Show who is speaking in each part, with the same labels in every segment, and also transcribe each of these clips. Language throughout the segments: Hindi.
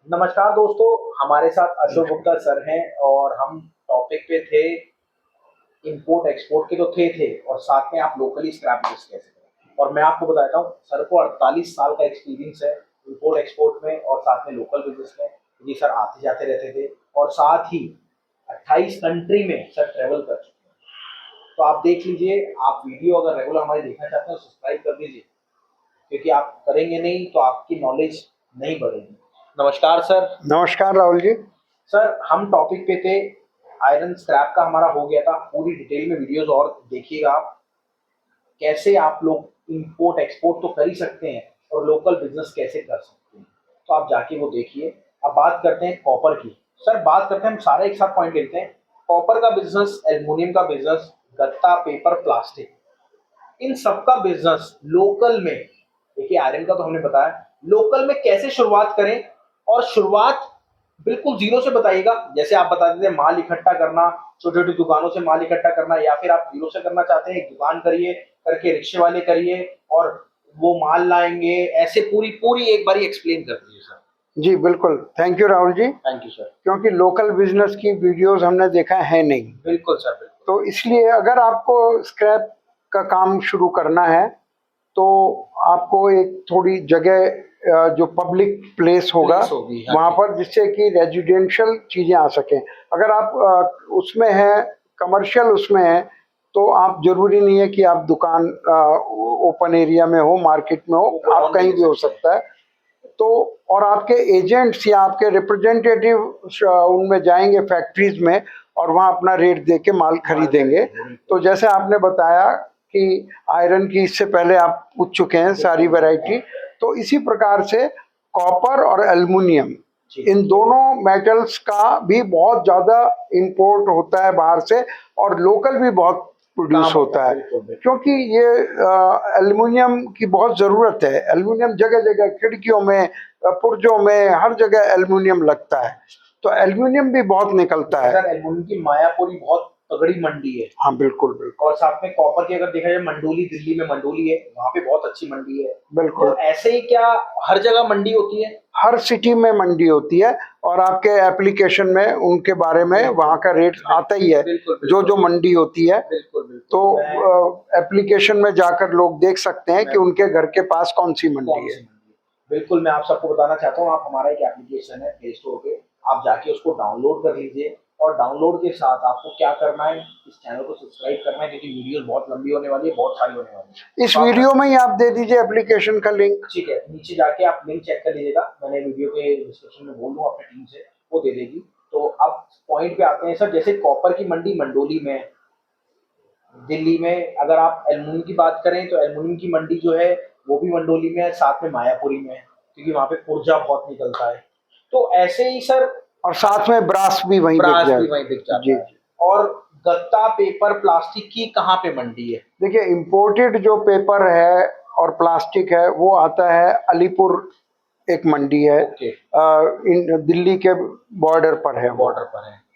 Speaker 1: नमस्कार दोस्तों, हमारे साथ अशोक गुप्ता सर हैं और हम टॉपिक पे थे इंपोर्ट एक्सपोर्ट के तो थे और साथ में आप लोकली स्क्रैप बिजनेस कैसे करें। और मैं आपको बताता हूँ, सर को 48 साल का एक्सपीरियंस है इंपोर्ट एक्सपोर्ट में और साथ में लोकल बिजनेस में। जी सर आते जाते रहते थे और साथ ही 28 कंट्री में सर ट्रेवल कर चुके हैं। तो आप देख लीजिए, आप वीडियो अगर रेगुलर हमारी देखना चाहते हैं तो सब्सक्राइब कर दीजिए, क्योंकि आप करेंगे नहीं तो आपकी नॉलेज नहीं बढ़ेगी। नमस्कार सर।
Speaker 2: नमस्कार राहुल जी।
Speaker 1: सर हम टॉपिक पे थे, आयरन स्क्रैप का हमारा हो गया था। पूरी डिटेल में वीडियोस और देखिएगा आप, कैसे आप लोग इंपोर्ट एक्सपोर्ट तो कर ही सकते हैं और लोकल बिजनेस कैसे कर सकते हैं, तो आप जाके वो देखिए। अब बात करते हैं कॉपर की। सर बात करते हैं, हम सारे एक साथ पॉइंट लेते हैं। कॉपर का बिजनेस, एल्युमिनियम का बिजनेस, गत्ता, पेपर, प्लास्टिक, इन सब का बिजनेस लोकल में, देखिए आयरन का तो हमने बताया, लोकल में कैसे शुरुआत करें। और शुरुआत बिल्कुल जीरो से बताइएगा। जैसे आप बता देते हैं माल इकट्ठा करना, छोटी छोटी दुकानों से माल इकट्ठा करना, या फिर आप जीरो से करना चाहते हैं, एक दुकान करिए, करके रिक्शे वाले करिए और वो माल लाएंगे, ऐसे पूरी पूरी एक बारी एक्सप्लेन कर दीजिए सर।
Speaker 2: जी बिल्कुल, thank you Rahul ji.
Speaker 1: Thank you sir.
Speaker 2: क्योंकि लोकल बिजनेस की वीडियोस हमने देखा है नहीं,
Speaker 1: बिल्कुल सर, बिल्कुल।
Speaker 2: तो इसलिए अगर आपको स्क्रैप का काम शुरू करना है तो आपको एक थोड़ी जगह जो पब्लिक प्लेस होगा वहाँ पर, जिससे कि रेजिडेंशियल चीज़ें आ सकें। अगर आप उसमें हैं, कमर्शियल उसमें है, तो आप जरूरी नहीं है कि आप दुकान ओपन एरिया में हो, मार्केट में हो, आप कहीं भी हो सकता है। तो और आपके एजेंट्स या आपके रिप्रेजेंटेटिव उनमें जाएंगे फैक्ट्रीज में और वहाँ अपना रेट दे के माल खरीदेंगे। तो जैसे आपने बताया कि आयरन की इससे पहले आप पूछ चुके हैं सारी वैरायटी, तो इसी प्रकार से कॉपर और एल्युमिनियम, इन दोनों मेटल्स का भी बहुत ज़्यादा इंपोर्ट होता है बाहर से, और लोकल भी बहुत प्रोड्यूस होता है, क्योंकि ये एल्युमिनियम की बहुत ज़रूरत है। एल्युमिनियम जगह जगह, खिड़कियों में, पुर्जों में, हर जगह एल्युमिनियम लगता है, तो एल्युमिनियम भी बहुत निकलता है।
Speaker 1: सर एल्युमिनियम की मायापुरी बहुत तगड़ी मंडी है।
Speaker 2: हाँ बिल्कुल बिल्कुल।
Speaker 1: और साथ में कॉपर की अगर देखा जाए, मंडोली, दिल्ली में मंडोली है, वहाँ पे बहुत अच्छी मंडी है।
Speaker 2: बिल्कुल।
Speaker 1: तो ऐसे ही क्या हर जगह मंडी होती है?
Speaker 2: हर सिटी में मंडी होती है, और आपके एप्लीकेशन में उनके बारे में वहाँ का रेट आता ही है, जो जो मंडी होती है। तो एप्लीकेशन में जाकर लोग देख सकते हैं कि उनके घर के पास कौन सी मंडी है।
Speaker 1: बिल्कुल, मैं आप सबको बताना चाहता हूँ, आप हमारा एक एप्लीकेशन है प्ले स्टोर पे, आप जाके उसको डाउनलोड कर लीजिए। और डाउनलोड के साथ आपको क्या करना है, इस चैनल को सब्सक्राइब करना है, क्योंकि वीडियोस बहुत लंबी होने वाली है, बहुत सारी होने वाली है।
Speaker 2: इस वीडियो में ही आप दे दीजिए एप्लीकेशन का लिंक।
Speaker 1: ठीक है, नीचे जाके आप लिंक चेक कर लीजिएगा, मैंने वीडियो के डिस्क्रिप्शन में बोल दूँ अपनी टीम से, वो दे देगी। तो अब पॉइंट पे आते हैं सर। जैसे कॉपर की मंडी मंडोली में, दिल्ली में, अगर आप एल्युमिनियम की बात करें तो एल्युमिनियम की मंडी जो है वो भी मंडोली में है, साथ में मायापुरी में है, क्योंकि वहाँ पे पुर्जा बहुत निकलता है। तो ऐसे ही सर,
Speaker 2: और साथ में ब्रास भी वहीं
Speaker 1: बिक जाता है। और गत्ता, पेपर, प्लास्टिक की कहाँ पे मंडी है?
Speaker 2: देखिए, इम्पोर्टेड जो पेपर है और प्लास्टिक है वो आता है अलीपुर, एक मंडी है। दिल्ली के बॉर्डर पर है,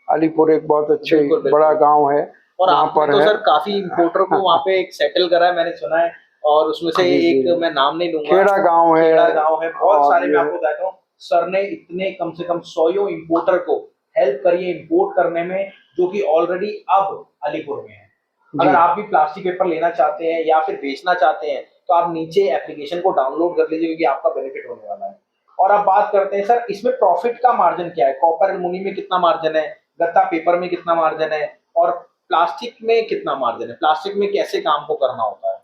Speaker 2: अलीपुर एक बहुत अच्छे बड़ा गांव है।
Speaker 1: और आपने तो सर काफी इंपोर्टर को वहाँ पे एक सेटल करा है, मैंने सुना है। और उसमें से एक मैं नाम नहीं लूंगा,
Speaker 2: खेड़ा गांव है,
Speaker 1: बहुत सारे। मैं आपको बताता हूँ, सर ने इतने कम से कम 100 इंपोर्टर को हेल्प करी है इंपोर्ट करने में, जो कि ऑलरेडी अब अलीपुर में है। अगर आप भी प्लास्टिक पेपर लेना चाहते हैं या फिर बेचना चाहते हैं, तो आप नीचे एप्लीकेशन को डाउनलोड कर लीजिए, क्योंकि आपका बेनिफिट होने वाला है। और अब बात करते हैं सर, इसमें प्रॉफिट का मार्जिन क्या है? कॉपर एल्युमिनियम में कितना मार्जिन है, गत्ता पेपर में कितना मार्जिन है, और प्लास्टिक में कितना मार्जिन है? प्लास्टिक में कैसे काम को करना होता है?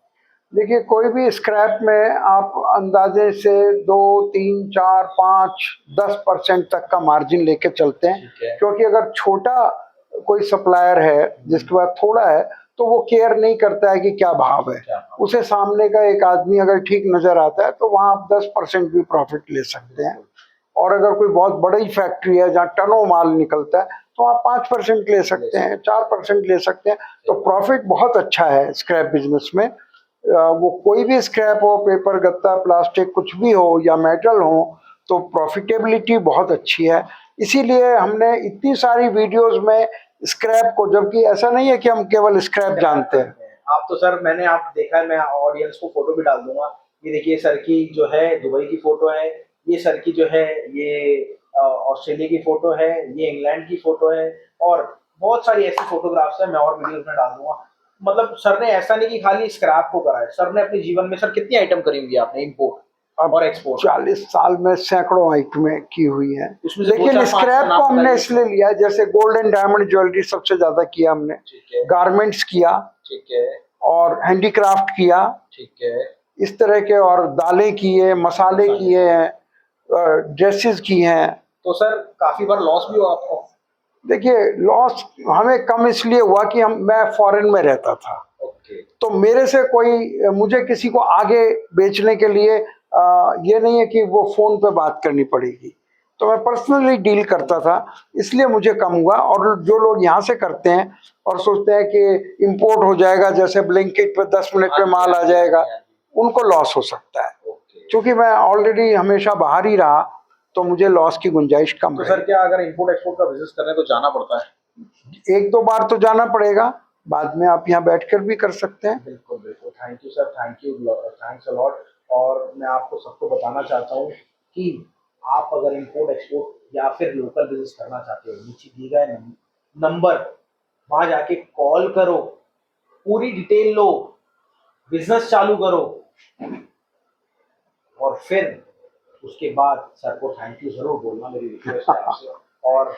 Speaker 2: देखिए, कोई भी स्क्रैप में आप अंदाजे से 2, 3, 4, 5, 10% तक का मार्जिन लेके चलते हैं, क्योंकि अगर छोटा कोई सप्लायर है जिसके पास थोड़ा है, तो वो केयर नहीं करता है कि क्या भाव है, उसे सामने का एक आदमी अगर ठीक नजर आता है तो वहाँ आप 10% भी प्रॉफिट ले सकते हैं। और अगर कोई बहुत बड़ी फैक्ट्री है जहाँ टनों माल निकलता है, तो आप 5% ले सकते हैं, 4% ले सकते हैं। तो प्रॉफिट बहुत अच्छा है स्क्रैप बिजनेस में। वो कोई भी स्क्रैप हो, पेपर, गत्ता, प्लास्टिक, कुछ भी हो या मेटल हो, तो प्रॉफिटेबिलिटी बहुत अच्छी है। इसीलिए हमने इतनी सारी वीडियोस में स्क्रैप को, जबकि ऐसा नहीं है कि हम केवल स्क्रैप जानते हैं।
Speaker 1: आप तो सर, मैंने आप देखा है, मैं ऑडियंस को फोटो भी डाल दूंगा। ये देखिए सर की जो है दुबई की फोटो है, ये सर की जो है ये ऑस्ट्रेलिया की फोटो है, ये इंग्लैंड की फोटो है, और बहुत सारी ऐसी फोटोग्राफ्स है, मैं और वीडियोस में डाल दूंगा। मतलब सर ने ऐसा नहीं कि खाली स्क्रैप को करा है, सर ने अपने जीवन में, सर कितनी आइटम करी हुई है आपने इम्पोर्ट और एक्सपोर्ट?
Speaker 2: 40 साल में सैकड़ों आइटमें की हुई है,
Speaker 1: उसमें से दो
Speaker 2: लेकिन
Speaker 1: चार पांच
Speaker 2: स्क्रैप
Speaker 1: का नाम
Speaker 2: को हमने
Speaker 1: बताइए।
Speaker 2: इसलिए लिया, जैसे गोल्ड एंड डायमंड ज्वेलरी सबसे ज्यादा किया हमने,
Speaker 1: ठीक है,
Speaker 2: गारमेंट्स किया,
Speaker 1: ठीक है,
Speaker 2: और हैंडीक्राफ्ट किया,
Speaker 1: ठीक है।
Speaker 2: इस तरह के, और दालें की है, मसाले किए हैं, ड्रेसेस की हैं।
Speaker 1: तो सर काफी बार लॉस भी हुआ आपको?
Speaker 2: देखिए, लॉस हमें कम इसलिए हुआ कि मैं फॉरेन में रहता था,
Speaker 1: ओके,
Speaker 2: तो मेरे से कोई, मुझे किसी को आगे बेचने के लिए ये नहीं है कि वो फोन पे बात करनी पड़ेगी, तो मैं पर्सनली डील करता था, इसलिए मुझे कम हुआ। और जो लोग यहाँ से करते हैं और सोचते हैं कि इंपोर्ट हो जाएगा, जैसे ब्लिंकिट पे 10 मिनट में माल आ जाएगा, उनको लॉस हो सकता है।
Speaker 1: ओके।
Speaker 2: क्योंकि मैं ऑलरेडी हमेशा बाहर ही रहा, तो मुझे लॉस की गुंजाइश कम
Speaker 1: तो
Speaker 2: रही।
Speaker 1: सर क्या अगर इंपोर्ट एक्सपोर्ट का बिजनेस कर रहे हैं तो जाना पड़ता है?
Speaker 2: एक दो बार तो जाना पड़ेगा, बाद में आप यहाँ बैठकर भी कर सकते हैं।
Speaker 1: बिल्कुल बिल्कुल, thank you sir, thank you, thanks a lot. और मैं आपको सबको बताना चाहता हूँ कि आप अगर इंपोर्ट एक्सपोर्ट या फिर लोकल बिजनेस करना चाहते हो, नीचे दिए गए नंबर, वहाँ जाके कॉल करो, पूरी डिटेल लो, बिजनेस चालू करो, और फिर उसके बाद सर को थैंक यू जरूर बोलना, मेरी रिक्वेस्ट है आपसे। और